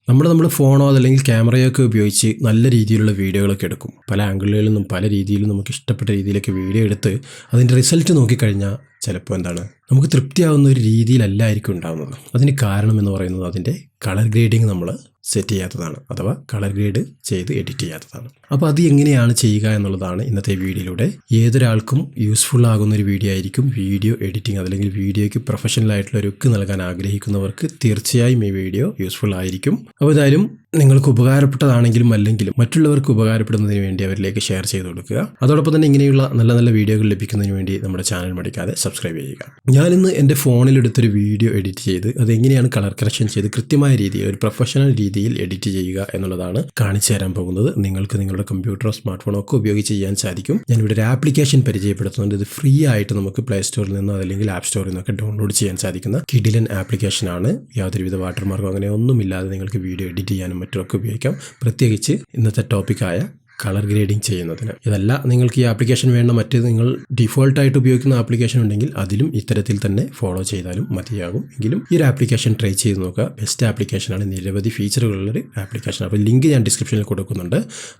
നമ്മുടെ ഫോണോ അതല്ലെങ്കിൽ ക്യാമറയോ ഒക്കെ ഉപയോഗിച്ച് നല്ല രീതിയിലുള്ള വീഡിയോകളൊക്കെ എടുക്കും. പല ആംഗിളുകളിൽ നിന്നും പല രീതിയിലും നമുക്ക് ഇഷ്ടപ്പെട്ട രീതിയിലൊക്കെ വീഡിയോ എടുത്ത് അതിൻ്റെ റിസൾട്ട് നോക്കിക്കഴിഞ്ഞാൽ ചിലപ്പോൾ നമുക്ക് തൃപ്തിയാവുന്ന ഒരു രീതിയിലല്ലായിരിക്കും ഉണ്ടാകുന്നത്. അതിന് കാരണം എന്ന് പറയുന്നത് അതിൻ്റെ കളർ ഗ്രേഡിങ് നമ്മൾ സെറ്റ് ചെയ്യാത്തതാണ്, അഥവാ കളർ ഗ്രേഡ് ചെയ്ത് എഡിറ്റ് ചെയ്യാത്തതാണ്. അപ്പോൾ അത് എങ്ങനെയാണ് ചെയ്യുക എന്നുള്ളതാണ് ഇന്നത്തെ വീഡിയോയിലൂടെ. ഏതൊരാൾക്കും യൂസ്ഫുൾ ആകുന്ന ഒരു വീഡിയോ ആയിരിക്കും. വീഡിയോ എഡിറ്റിംഗ് അതല്ലെങ്കിൽ വീഡിയോയ്ക്ക് പ്രൊഫഷണൽ ആയിട്ടുള്ള ലുക്ക് നൽകാൻ ആഗ്രഹിക്കുന്നവർക്ക് തീർച്ചയായും ഈ വീഡിയോ യൂസ്ഫുൾ ആയിരിക്കും. അപ്പോൾ ഏതായാലും നിങ്ങൾക്ക് ഉപകാരപ്പെട്ടതാണെങ്കിലും അല്ലെങ്കിലും മറ്റുള്ളവർക്ക് ഉപകാരപ്പെടുന്നതിന് വേണ്ടി അവരിലേക്ക് ഷെയർ ചെയ്ത് കൊടുക്കുക. അതോടൊപ്പം തന്നെ ഇങ്ങനെയുള്ള നല്ല നല്ല വീഡിയോകൾ ലഭിക്കുന്നതിന് വേണ്ടി നമ്മുടെ ചാനൽ മടിക്കാതെ സബ്സ്ക്രൈബ് ചെയ്യുക. ഞാനിന്ന് എൻ്റെ ഫോണിലെടുത്തൊരു വീഡിയോ എഡിറ്റ് ചെയ്ത് അതെങ്ങനെയാണ് കളർ കറക്ഷൻ ചെയ്ത് കൃത്യമായ രീതിയിൽ ഒരു പ്രൊഫഷണൽ രീതിയിൽ എഡിറ്റ് ചെയ്യുക എന്നുള്ളതാണ് കാണിച്ചു തരാൻ പോകുന്നത്. നിങ്ങൾക്ക് നിങ്ങളുടെ കമ്പ്യൂട്ടറോ സ്മാർട്ട് ഫോണോ ഒക്കെ ഉപയോഗിച്ച് ചെയ്യാൻ സാധിക്കും. ഞാനിവിടെ ഒരു ആപ്ലിക്കേഷൻ പരിചയപ്പെടുത്തുന്നുണ്ട്. ഇത് ഫ്രീ ആയിട്ട് നമുക്ക് പ്ലേ സ്റ്റോറിൽ നിന്നോ അല്ലെങ്കിൽ ആപ്പ് സ്റ്റോറിൽ നിന്നൊക്കെ ഡൗൺലോഡ് ചെയ്യാൻ സാധിക്കുന്ന കിഡിലൻ ആപ്ലിക്കേഷനാണ്. യാതൊരുവിധ വാട്ടർമാർക്കോ അങ്ങനെ ഒന്നുമില്ലാതെ നിങ്ങൾക്ക് വീഡിയോ എഡിറ്റ് ചെയ്യാനും മറ്റൊക്കെ ഉപയോഗിക്കാം. പ്രത്യേകിച്ച് ഇന്നത്തെ ടോപ്പിക്കായ കളർ ഗ്രേഡിംഗ് ചെയ്യുന്നതിന്. ഇതല്ല നിങ്ങൾക്ക് ഈ ആപ്ലിക്കേഷൻ വേണ്ട മറ്റ് നിങ്ങൾ ഡിഫോൾട്ടായിട്ട് ഉപയോഗിക്കുന്ന ആപ്ലിക്കേഷൻ ഉണ്ടെങ്കിൽ അതിലും ഇത്തരത്തിൽ തന്നെ ഫോളോ ചെയ്താലും മതിയാകും. എങ്കിലും ഈ ഒരു ആപ്ലിക്കേഷൻ ട്രൈ ചെയ്ത് നോക്കുക. ബെസ്റ്റ് ആപ്ലിക്കേഷനാണ്, നിരവധി ഫീച്ചറുകളുള്ളൊരു ആപ്ലിക്കേഷൻ. അപ്പോൾ ലിങ്ക് ഞാൻ ഡിസ്ക്രിപ്ഷനിൽ കൊടുക്കുന്നുണ്ട്,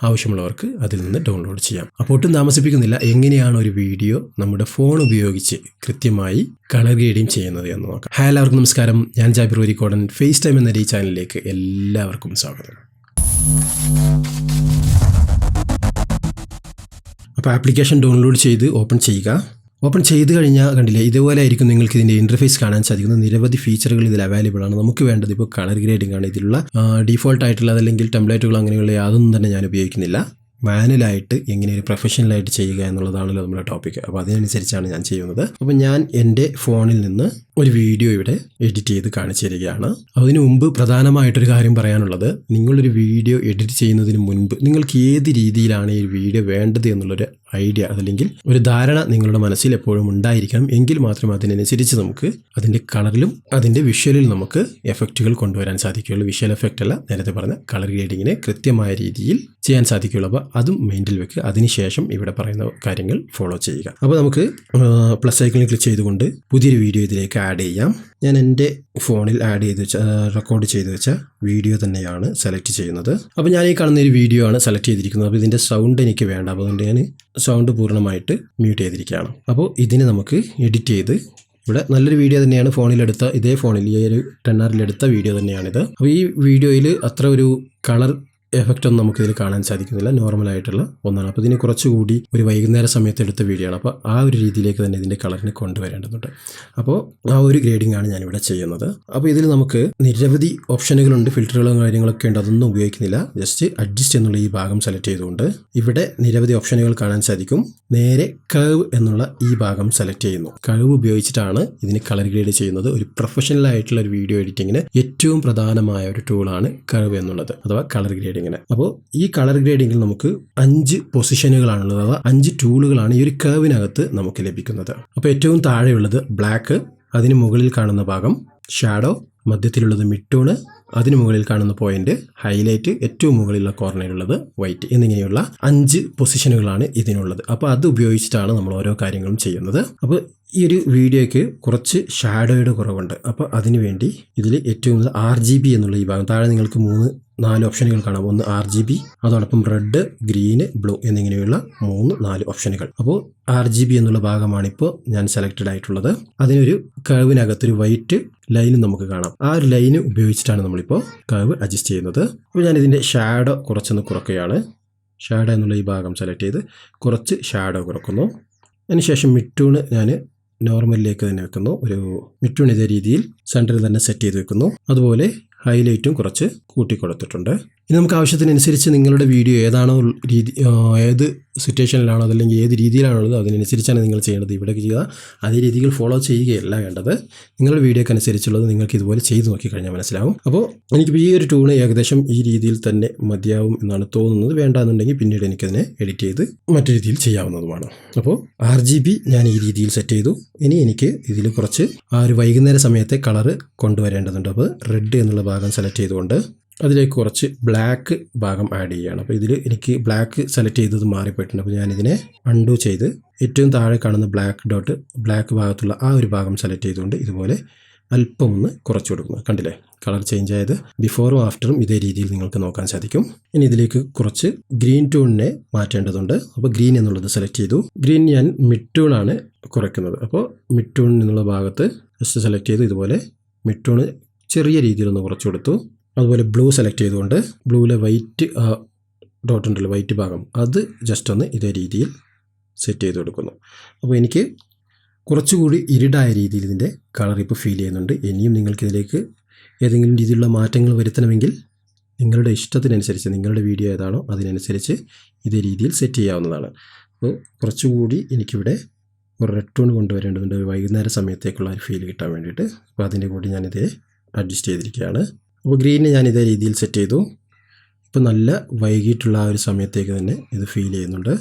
ആവശ്യമുള്ളവർക്ക് അതിൽ നിന്ന് ഡൗൺലോഡ് ചെയ്യാം. അപ്പോൾ ഒട്ടും താമസിപ്പിക്കുന്നില്ല, എങ്ങനെയാണ് ഒരു വീഡിയോ നമ്മുടെ ഫോൺ ഉപയോഗിച്ച് കൃത്യമായി കളർ ഗ്രേഡിംഗ് ചെയ്യുന്നത് എന്ന് നോക്കാം. ഹായ്, എല്ലാവർക്കും നമസ്കാരം. ഞാൻ ജാബിർ വരിക്കോടൻ. ഫേസ് ടൈം എന്ന ഈ ചാനലിലേക്ക് എല്ലാവർക്കും സ്വാഗതം. അപ്പോൾ ആപ്ലിക്കേഷൻ ഡൗൺലോഡ് ചെയ്ത് ഓപ്പൺ ചെയ്യുക. ഓപ്പൺ ചെയ്ത് കഴിഞ്ഞാൽ കണ്ടില്ലേ, ഇതുപോലെ ആയിരിക്കും നിങ്ങൾക്ക് ഇതിൻ്റെ ഇൻ്റർഫേസ് കാണാൻ സാധിക്കുന്നത്. നിരവധി ഫീച്ചറുകൾ ഇതിൽ അവൈലബിൾ ആണ്. നമുക്ക് വേണ്ടത് ഇപ്പോൾ കളർ ഗ്രേഡിംഗ് ആണ്. ഇതിലുള്ള ഡീഫോൾട്ട് ആയിട്ടുള്ള അതല്ലെങ്കിൽ ടെംപ്ലേറ്റുകൾ അങ്ങനെയുള്ള യാതൊന്നും തന്നെ ഞാൻ ഉപയോഗിക്കുന്നില്ല. മാനുവലായിട്ട് എങ്ങനെ ഒരു പ്രൊഫഷണലായിട്ട് ചെയ്യുക എന്നുള്ളതാണല്ലോ നമ്മുടെ ടോപ്പിക്ക്. അപ്പോൾ അതിനനുസരിച്ചാണ് ഞാൻ ചെയ്യുന്നത്. അപ്പോൾ ഞാൻ എൻ്റെ ഫോണിൽ നിന്ന് ഒരു വീഡിയോ ഇവിടെ എഡിറ്റ് ചെയ്ത് കാണിച്ചു തരികയാണ്. അതിനു മുമ്പ് പ്രധാനമായിട്ടൊരു കാര്യം പറയാനുള്ളത്, നിങ്ങളൊരു വീഡിയോ എഡിറ്റ് ചെയ്യുന്നതിന് മുൻപ് നിങ്ങൾക്ക് ഏത് രീതിയിലാണ് ഈ വീഡിയോ വേണ്ടത് എന്നുള്ളൊരു ഐഡിയ അതല്ലെങ്കിൽ ഒരു ധാരണ നിങ്ങളുടെ മനസ്സിൽ എപ്പോഴും ഉണ്ടായിരിക്കണം. എങ്കിൽ മാത്രമേ അതിനനുസരിച്ച് നമുക്ക് അതിൻ്റെ കളറിലും അതിൻ്റെ വിഷ്വലിൽ നമുക്ക് എഫക്റ്റുകൾ കൊണ്ടുവരാൻ സാധിക്കുകയുള്ളൂ. വിഷ്വൽ എഫക്റ്റ് അല്ല, നേരത്തെ പറഞ്ഞ കളർ ഗ്രേഡിങ്ങിനെ കൃത്യമായ രീതിയിൽ ചെയ്യാൻ സാധിക്കുകയുള്ളൂ. അപ്പോൾ അതും മൈൻഡിൽ വെക്കുക. അതിനുശേഷം ഇവിടെ പറയുന്ന കാര്യങ്ങൾ ഫോളോ ചെയ്യുക. അപ്പോൾ നമുക്ക് പ്ലസ് ഐക്കണിൽ ക്ലിക്ക് ചെയ്തുകൊണ്ട് പുതിയൊരു വീഡിയോ ഇതിലേക്ക് ആഡ് ചെയ്യാം. ഞാൻ എൻ്റെ ഫോണിൽ റെക്കോർഡ് ചെയ്ത് വെച്ച വീഡിയോ തന്നെയാണ് സെലക്ട് ചെയ്യുന്നത്. അപ്പോൾ ഞാൻ ഈ കാണുന്ന ഒരു വീഡിയോ ആണ് സെലക്ട് ചെയ്തിരിക്കുന്നത്. അപ്പോൾ ഇതിൻ്റെ സൗണ്ട് എനിക്ക് വേണ്ട, അപ്പോൾ അതുകൊണ്ട് ഞാൻ സൗണ്ട് പൂർണ്ണമായിട്ട് മ്യൂട്ട് ചെയ്തിരിക്കുകയാണ്. അപ്പോൾ ഇതിനെ നമുക്ക് എഡിറ്റ് ചെയ്ത് ഇവിടെ നല്ലൊരു വീഡിയോ തന്നെയാണ് ഫോണിലെടുത്ത, ഇതേ ഫോണിൽ ഈ ഒരു 10R വീഡിയോ തന്നെയാണിത്. അപ്പോൾ ഈ വീഡിയോയിൽ അത്ര ഒരു കളർ എഫക്റ്റ് ഒന്നും നമുക്കിതിൽ കാണാൻ സാധിക്കുന്നില്ല, നോർമലായിട്ടുള്ള ഒന്നാണ്. അപ്പോൾ ഇതിന് കുറച്ചുകൂടി ഒരു വൈകുന്നേര സമയത്ത് എടുത്ത വീഡിയോ ആണ്. അപ്പോൾ ആ ഒരു രീതിയിലേക്ക് തന്നെ ഇതിൻ്റെ കളറിനെ കൊണ്ടുവരേണ്ടതുണ്ട്. അപ്പോൾ ആ ഒരു ഗ്രേഡിംഗ് ആണ് ഞാനിവിടെ ചെയ്യുന്നത്. അപ്പോൾ ഇതിൽ നമുക്ക് നിരവധി ഓപ്ഷനുകളുണ്ട്, ഫിൽറ്ററുകളും കാര്യങ്ങളൊക്കെ ഉണ്ട്. അതൊന്നും ഉപയോഗിക്കുന്നില്ല. ജസ്റ്റ് അഡ്ജസ്റ്റ് എന്നുള്ള ഈ ഭാഗം സെലക്ട് ചെയ്തുകൊണ്ട് ഇവിടെ നിരവധി ഓപ്ഷനുകൾ കാണാൻ സാധിക്കും. നേരെ കർവ് എന്നുള്ള ഈ ഭാഗം സെലക്ട് ചെയ്യുന്നു. കർവ് ഉപയോഗിച്ചിട്ടാണ് ഇതിന് കളർ ഗ്രേഡ് ചെയ്യുന്നത്. ഒരു പ്രൊഫഷണൽ ആയിട്ടുള്ള ഒരു വീഡിയോ എഡിറ്റിങ്ങിന് ഏറ്റവും പ്രധാനമായ ഒരു ടൂളാണ് കർവ് എന്നുള്ളത്, അഥവാ കളർ ഗ്രേഡിംഗ്. അപ്പോൾ ഈ കളർ ഗ്രേഡിങ്ങിൽ നമുക്ക് 5 പൊസിഷനുകളാണുള്ളത്, അഥവാ 5 ടൂളുകളാണ് ഈ ഒരു കർവിനകത്ത് നമുക്ക് ലഭിക്കുന്നത്. അപ്പോൾ ഏറ്റവും താഴെയുള്ളത് ബ്ലാക്ക്, അതിന് മുകളിൽ കാണുന്ന ഭാഗം ഷാഡോ, മധ്യത്തിലുള്ളത് മിഡ് ടോണ്, അതിന് മുകളിൽ കാണുന്ന പോയിന്റ് ഹൈലൈറ്റ്, ഏറ്റവും മുകളിലുള്ള കോർണറിലുള്ളത് വൈറ്റ് എന്നിങ്ങനെയുള്ള 5 പൊസിഷനുകളാണ് ഇതിനുള്ളത്. അപ്പോൾ അത് ഉപയോഗിച്ചിട്ടാണ് നമ്മൾ ഓരോ കാര്യങ്ങളും ചെയ്യുന്നത്. അപ്പോൾ ഈ ഒരു വീഡിയോയ്ക്ക് കുറച്ച് ഷാഡോയുടെ കുറവുണ്ട്. അപ്പോൾ അതിനു വേണ്ടി ഇതിൽ ഏറ്റവും RGB എന്നുള്ള ഈ ഭാഗം, താഴെ നിങ്ങൾക്ക് 3-4 ഓപ്ഷനുകൾ കാണാം. ഒന്ന് RGB, അതോടൊപ്പം റെഡ്, ഗ്രീന്, ബ്ലൂ എന്നിങ്ങനെയുള്ള 3-4 ഓപ്ഷനുകൾ. അപ്പോൾ RGB എന്നുള്ള ഭാഗമാണിപ്പോൾ ഞാൻ സെലക്റ്റഡ് ആയിട്ടുള്ളത്. അതിനൊരു കർവിനകത്തൊരു വൈറ്റ് ലൈനും നമുക്ക് കാണാം. ആ ഒരു ലൈന് ഉപയോഗിച്ചിട്ടാണ് നമ്മളിപ്പോൾ കർവ് അഡ്ജസ്റ്റ് ചെയ്യുന്നത്. അപ്പോൾ ഞാനിതിൻ്റെ ഷാഡോ കുറച്ചൊന്ന് കുറയ്ക്കുകയാണ്. ഷാഡോ എന്നുള്ള ഈ ഭാഗം സെലക്ട് ചെയ്ത് കുറച്ച് ഷാഡോ കുറക്കുന്നു. അതിനുശേഷം മിഡ് ടൂണ് ഞാൻ നോർമലിലേക്ക് തന്നെ വെക്കുന്നു. ഒരു മിഡ് ടൂൺ ഇതേ രീതിയിൽ സെൻറ്ററിൽ തന്നെ സെറ്റ് ചെയ്ത് വെക്കുന്നു. അതുപോലെ ഹൈലൈറ്റും കുറച്ച് കൂട്ടിക്കൊടുത്തിട്ടുണ്ട്. ഇനി നമുക്ക് ആവശ്യത്തിനനുസരിച്ച് നിങ്ങളുടെ വീഡിയോ ഏതാണോ ഏത് സിറ്റുവേഷനിലാണോ അതല്ലെങ്കിൽ ഏത് രീതിയിലാണുള്ളത് അതിനനുസരിച്ചാണ് നിങ്ങൾ ചെയ്യേണ്ടത്. ഇവിടെ ചെയ്യുക അതേ രീതികൾ ഫോളോ ചെയ്യുകയല്ല വേണ്ടത്. നിങ്ങളുടെ വീഡിയോക്ക് അനുസരിച്ചുള്ളത് നിങ്ങൾക്ക് ഇതുപോലെ ചെയ്ത് നോക്കിക്കഴിഞ്ഞാൽ മനസ്സിലാവും. അപ്പോൾ എനിക്കിപ്പോൾ ഈ ഒരു ടൂണ് ഏകദേശം ഈ രീതിയിൽ തന്നെ മതിയാവും എന്നാണ് തോന്നുന്നത്. വേണ്ടാന്നുണ്ടെങ്കിൽ പിന്നീട് എനിക്കതിനെ എഡിറ്റ് ചെയ്ത് മറ്റു രീതിയിൽ ചെയ്യാവുന്നതുമാണ്. അപ്പോൾ RGB ഞാൻ ഈ രീതിയിൽ സെറ്റ് ചെയ്തു. ഇനി എനിക്ക് ഇതിൽ കുറച്ച് ആ ഒരു വൈകുന്നേര സമയത്തെ കളറ് കൊണ്ടുവരേണ്ടതുണ്ട്. അപ്പോൾ റെഡ് എന്നുള്ള ഭാഗം സെലക്ട് ചെയ്തുകൊണ്ട് അതിലേക്ക് കുറച്ച് ബ്ലാക്ക് ഭാഗം ആഡ് ചെയ്യുകയാണ്. അപ്പോൾ ഇതിൽ എനിക്ക് ബ്ലാക്ക് സെലക്ട് ചെയ്തത് മാറിപ്പോയിട്ടുണ്ട്. അപ്പോൾ ഞാനിതിനെ അൺഡു ചെയ്ത് ഏറ്റവും താഴെ കാണുന്ന ബ്ലാക്ക് ഭാഗത്തുള്ള ആ ഒരു ഭാഗം സെലക്ട് ചെയ്തുകൊണ്ട് ഇതുപോലെ അല്പം ഒന്ന് കുറച്ച് കൊടുക്കുന്നു. കണ്ടില്ലേ, കളർ ചേഞ്ച് ആയത് ബിഫോറും ആഫ്റ്ററും ഇതേ രീതിയിൽ നിങ്ങൾക്ക് നോക്കാൻ സാധിക്കും. ഇനി ഇതിലേക്ക് കുറച്ച് ഗ്രീൻ ടൂണിനെ മാറ്റേണ്ടതുണ്ട്. അപ്പോൾ ഗ്രീൻ എന്നുള്ളത് സെലക്ട് ചെയ്തു. ഗ്രീൻ ഞാൻ മിഡ് ടൂണാണ് കുറയ്ക്കുന്നത്. അപ്പോൾ മിഡ് ടൂൺ എന്നുള്ള ഭാഗത്ത് ജസ്റ്റ് സെലക്ട് ചെയ്തു. ഇതുപോലെ മിഡ് ടൂണ് ചെറിയ രീതിയിലൊന്ന് കുറച്ച് കൊടുത്തു. അതുപോലെ ബ്ലൂ സെലക്ട് ചെയ്തുകൊണ്ട് ബ്ലൂവിലെ വൈറ്റ് ഡോട്ട് ഉണ്ടല്ലോ, വൈറ്റ് ഭാഗം, അത് ജസ്റ്റ് ഒന്ന് ഇതേ രീതിയിൽ സെറ്റ് ചെയ്ത് കൊടുക്കുന്നു. അപ്പോൾ എനിക്ക് കുറച്ചുകൂടി ഇരുടായ രീതിയിൽ ഇതിൻ്റെ കളർ ഇപ്പോൾ ഫീൽ ചെയ്യുന്നുണ്ട്. ഇനിയും നിങ്ങൾക്കിതിലേക്ക് ഏതെങ്കിലും രീതിയിലുള്ള മാറ്റങ്ങൾ വരുത്തണമെങ്കിൽ നിങ്ങളുടെ ഇഷ്ടത്തിനനുസരിച്ച്, നിങ്ങളുടെ വീഡിയോ ഏതാണോ അതിനനുസരിച്ച് ഇതേ രീതിയിൽ സെറ്റ് ചെയ്യാവുന്നതാണ്. അപ്പോൾ കുറച്ചുകൂടി എനിക്കിവിടെ ഒരു റെഡ് ടോൺ കൊണ്ടുവരേണ്ടതുണ്ട്, വൈകുന്നേര സമയത്തേക്കുള്ള ഒരു ഫീൽ കിട്ടാൻ വേണ്ടിയിട്ട്. അപ്പോൾ അതിൻ്റെ കൂടി ഞാനിതേ അഡ്ജസ്റ്റ് ചെയ്തിരിക്കുകയാണ്. അപ്പോൾ ഗ്രീനിനെ ഞാൻ ഇതേ രീതിയിൽ സെറ്റ് ചെയ്തു. ഇപ്പോൾ നല്ല വൈകിട്ടുള്ള ആ ഒരു സമയത്തേക്ക് തന്നെ ഇത് ഫീൽ ചെയ്യുന്നുണ്ട്.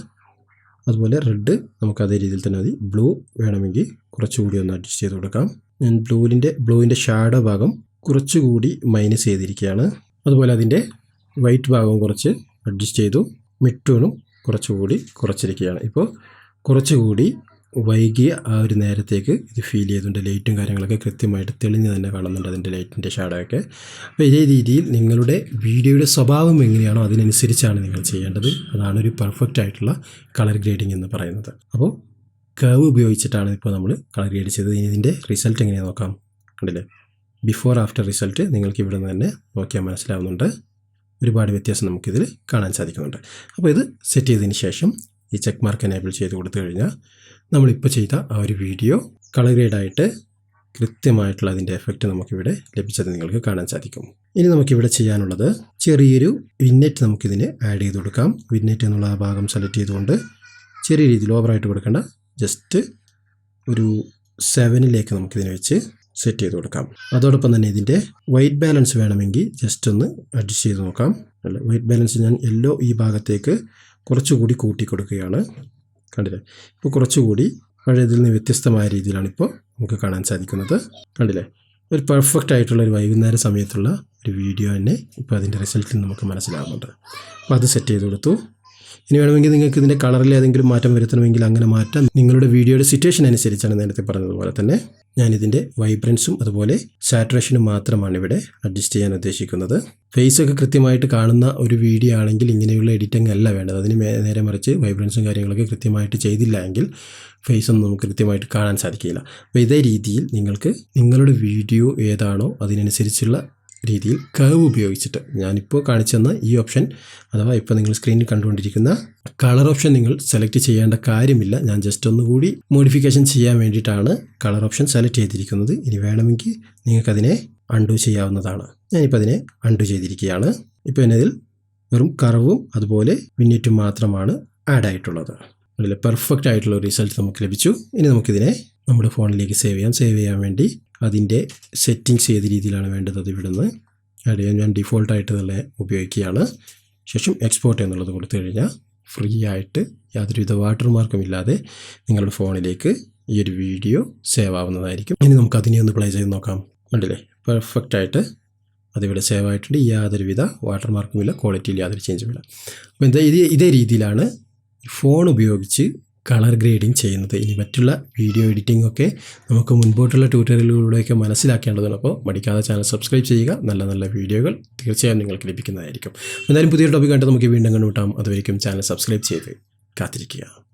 അതുപോലെ റെഡ് നമുക്ക് അതേ രീതിയിൽ തന്നെ മതി. ബ്ലൂ വേണമെങ്കിൽ കുറച്ചുകൂടി ഒന്ന് അഡ്ജസ്റ്റ് ചെയ്ത് കൊടുക്കാം. ഞാൻ ബ്ലൂവിൻ്റെ ഷാഡോ ഭാഗം കുറച്ചുകൂടി മൈനസ് ചെയ്തിരിക്കുകയാണ്. അതുപോലെ അതിൻ്റെ വൈറ്റ് ഭാഗവും കുറച്ച് അഡ്ജസ്റ്റ് ചെയ്തു. മിഡ് ടോണും കുറച്ചുകൂടി കുറച്ചിരിക്കുകയാണ്. ഇപ്പോൾ കുറച്ചുകൂടി വൈകിയ ആ ഒരു നേരത്തേക്ക് ഇത് ഫീൽ ചെയ്തുകൊണ്ട് ലൈറ്റും കാര്യങ്ങളൊക്കെ കൃത്യമായിട്ട് തെളിഞ്ഞ് തന്നെ കാണുന്നുണ്ട്, അതിൻ്റെ ലൈറ്റിൻ്റെ ഷാഡോ ഒക്കെ. അപ്പോൾ ഇതേ രീതിയിൽ നിങ്ങളുടെ വീഡിയോയുടെ സ്വഭാവം എങ്ങനെയാണോ അതിനനുസരിച്ചാണ് നിങ്ങൾ ചെയ്യേണ്ടത്. അതാണ് ഒരു പെർഫെക്റ്റ് ആയിട്ടുള്ള കളർ ഗ്രേഡിംഗ് എന്ന് പറയുന്നത്. അപ്പോൾ കർവ് ഉപയോഗിച്ചിട്ടാണ് ഇപ്പോൾ നമ്മൾ കളർ ഗ്രേഡ് ചെയ്തത്. ഇനി ഇതിൻ്റെ റിസൾട്ട് എങ്ങനെയാണ് നോക്കാം. കണ്ടില്ലേ, ബിഫോർ ആഫ്റ്റർ റിസൾട്ട് നിങ്ങൾക്ക് ഇവിടെ നിന്ന് തന്നെ നോക്കിയാൽ മനസ്സിലാവുന്നുണ്ട്. ഒരുപാട് വ്യത്യാസം നമുക്കിതിൽ കാണാൻ സാധിക്കുന്നുണ്ട്. അപ്പോൾ ഇത് സെറ്റ് ചെയ്തതിന് ശേഷം ഈ ചെക്ക് മാർക്ക് എനേബിൾ ചെയ്ത് കൊടുത്തു കഴിഞ്ഞാൽ നമ്മളിപ്പോൾ ചെയ്ത ആ ഒരു വീഡിയോ കളർ ഗ്രേഡായിട്ട് കൃത്യമായിട്ടുള്ള അതിൻ്റെ എഫക്റ്റ് നമുക്കിവിടെ ലഭിച്ചത് നിങ്ങൾക്ക് കാണാൻ സാധിക്കും. ഇനി നമുക്കിവിടെ ചെയ്യാനുള്ളത് ചെറിയൊരു വിഗ്നെറ്റ് നമുക്കിതിന് ആഡ് ചെയ്ത് കൊടുക്കാം. വിഗ്നെറ്റ് എന്നുള്ള ആ ഭാഗം സെലക്ട് ചെയ്തുകൊണ്ട് ചെറിയ രീതിയിൽ ഓവറായിട്ട് കൊടുക്കേണ്ട, ജസ്റ്റ് ഒരു 7ലേക്ക് നമുക്കിതിനെ വെച്ച് സെറ്റ് ചെയ്ത് കൊടുക്കാം. അതോടൊപ്പം തന്നെ ഇതിൻ്റെ വൈറ്റ് ബാലൻസ് വേണമെങ്കിൽ ജസ്റ്റ് ഒന്ന് അഡ്ജസ്റ്റ് ചെയ്ത് നോക്കാം. അല്ല, വൈറ്റ് ബാലൻസ് ഞാൻ യെല്ലോ ഈ ഭാഗത്തേക്ക് കുറച്ചുകൂടി കൂട്ടി കൊടുക്കുകയാണ്. കണ്ടില്ലേ, ഇപ്പോൾ കുറച്ചുകൂടി പഴയതിൽ നിന്ന് വ്യത്യസ്തമായ രീതിയിലാണ് ഇപ്പോൾ നമുക്ക് കാണാൻ സാധിക്കുന്നത്. കണ്ടില്ലേ, ഒരു പെർഫെക്റ്റ് ആയിട്ടുള്ള ഒരു വൈകുന്നേര സമയത്തുള്ള ഒരു വീഡിയോ തന്നെ ഇപ്പോൾ അതിൻ്റെ റിസൾട്ടിൽ നമുക്ക് മനസ്സിലാകുന്നുണ്ട്. അപ്പോൾ അത് സെറ്റ് ചെയ്ത് കൊടുത്തു. ഇനി വേണമെങ്കിൽ നിങ്ങൾക്ക് ഇതിൻ്റെ കളറിൽ ഏതെങ്കിലും മാറ്റം വരുത്തണമെങ്കിൽ അങ്ങനെ മാറ്റാം. നിങ്ങളുടെ വീഡിയോയുടെ സിറ്റുവേഷൻ അനുസരിച്ചാണ് നേരത്തെ പറഞ്ഞതുപോലെ തന്നെ ഞാനിതിൻ്റെ വൈബ്രൻസും അതുപോലെ സാറ്റുറേഷനും മാത്രമാണ് ഇവിടെ അഡ്ജസ്റ്റ് ചെയ്യാൻ ഉദ്ദേശിക്കുന്നത്. ഫേസൊക്കെ കൃത്യമായിട്ട് കാണുന്ന ഒരു വീഡിയോ ആണെങ്കിൽ ഇങ്ങനെയുള്ള എഡിറ്റിംഗ് അല്ല വേണ്ടത്. അതിന് നേരെ മറിച്ച് വൈബ്രൻസും കാര്യങ്ങളൊക്കെ കൃത്യമായിട്ട് ചെയ്തില്ല എങ്കിൽ ഫേസൊന്നും നമുക്ക് കൃത്യമായിട്ട് കാണാൻ സാധിക്കില്ല. അപ്പോൾ ഇതേ രീതിയിൽ നിങ്ങൾക്ക് നിങ്ങളുടെ വീഡിയോ ഏതാണോ അതിനനുസരിച്ചുള്ള രീതിയിൽ കർവ് ഉപയോഗിച്ചിട്ട് ഞാനിപ്പോൾ കാണിച്ചെന്ന ഈ ഓപ്ഷൻ അഥവാ ഇപ്പോൾ നിങ്ങൾ സ്ക്രീനിൽ കണ്ടുകൊണ്ടിരിക്കുന്ന കളർ ഓപ്ഷൻ നിങ്ങൾ സെലക്ട് ചെയ്യേണ്ട കാര്യമില്ല. ഞാൻ ജസ്റ്റ് ഒന്നുകൂടി മോഡിഫിക്കേഷൻ ചെയ്യാൻ വേണ്ടിയിട്ടാണ് കളർ ഓപ്ഷൻ സെലക്ട് ചെയ്തിരിക്കുന്നത്. ഇനി വേണമെങ്കിൽ നിങ്ങൾക്കതിനെ അൺഡു ചെയ്യാവുന്നതാണ്. ഞാനിപ്പോൾ അതിനെ അൺഡു ചെയ്തിരിക്കുകയാണ്. ഇപ്പോൾ എന്നതിൽ വെറും കർവും അതുപോലെ വിഗ്നെറ്റും മാത്രമാണ് ആഡ് ആയിട്ടുള്ളത്. അതിൽ പെർഫെക്റ്റ് ആയിട്ടുള്ള റിസൾട്ട് നമുക്ക് ലഭിച്ചു. ഇനി നമുക്കിതിനെ നമ്മുടെ ഫോണിലേക്ക് സേവ് ചെയ്യാൻ വേണ്ടി അതിൻ്റെ സെറ്റിങ്സ് ഏത് രീതിയിലാണ് വേണ്ടത് അത് ഇവിടെ നിന്ന് ആഡ് ചെയ്യാൻ ഞാൻ ഡിഫോൾട്ടായിട്ട് തന്നെ ഉപയോഗിക്കുകയാണ്. ശേഷം എക്സ്പോർട്ട് എന്നുള്ളത് കൊടുത്തു കഴിഞ്ഞാൽ ഫ്രീ ആയിട്ട് യാതൊരുവിധ വാട്ടർ മാർക്കും ഇല്ലാതെ നിങ്ങളുടെ ഫോണിലേക്ക് ഈ ഒരു വീഡിയോ സേവ് ആവുന്നതായിരിക്കും. ഇനി നമുക്ക് അതിനെ ഒന്ന് പ്ലേ ചെയ്ത് നോക്കാം. കണ്ടില്ലേ, പെർഫെക്റ്റായിട്ട് അതിവിടെ സേവ് ആയിട്ടുണ്ട്. യാതൊരുവിധ വാട്ടർ മാർക്കുമില്ല, ക്വാളിറ്റിയിൽ യാതൊരു ചേഞ്ചുമില്ല. അപ്പോൾ ഇതേ രീതിയിലാണ് ഫോൺ ഉപയോഗിച്ച് കളർ ഗ്രേഡിംഗ് ചെയ്യുന്നത്. ഇനി മറ്റുള്ള വീഡിയോ എഡിറ്റിംഗ് ഒക്കെ നമുക്ക് മുൻപോട്ടുള്ള ട്യൂട്ടോറിയലുകളിലൂടെയൊക്കെ മനസ്സിലാക്കേണ്ടതാണ്. അപ്പോൾ മടിക്കാതെ ചാനൽ സബ്സ്ക്രൈബ് ചെയ്യുക. നല്ല നല്ല വീഡിയോകൾ തീർച്ചയായും നിങ്ങൾക്ക് ലഭിക്കുന്നതായിരിക്കും. എന്തായാലും പുതിയൊരു ടോപ്പിക് കണ്ടിട്ട് നമുക്ക് വീണ്ടും കണ്ടുമുട്ടാം. അതുവരെയും ചാനൽ സബ്സ്ക്രൈബ് ചെയ്ത് കാത്തിരിക്കുക.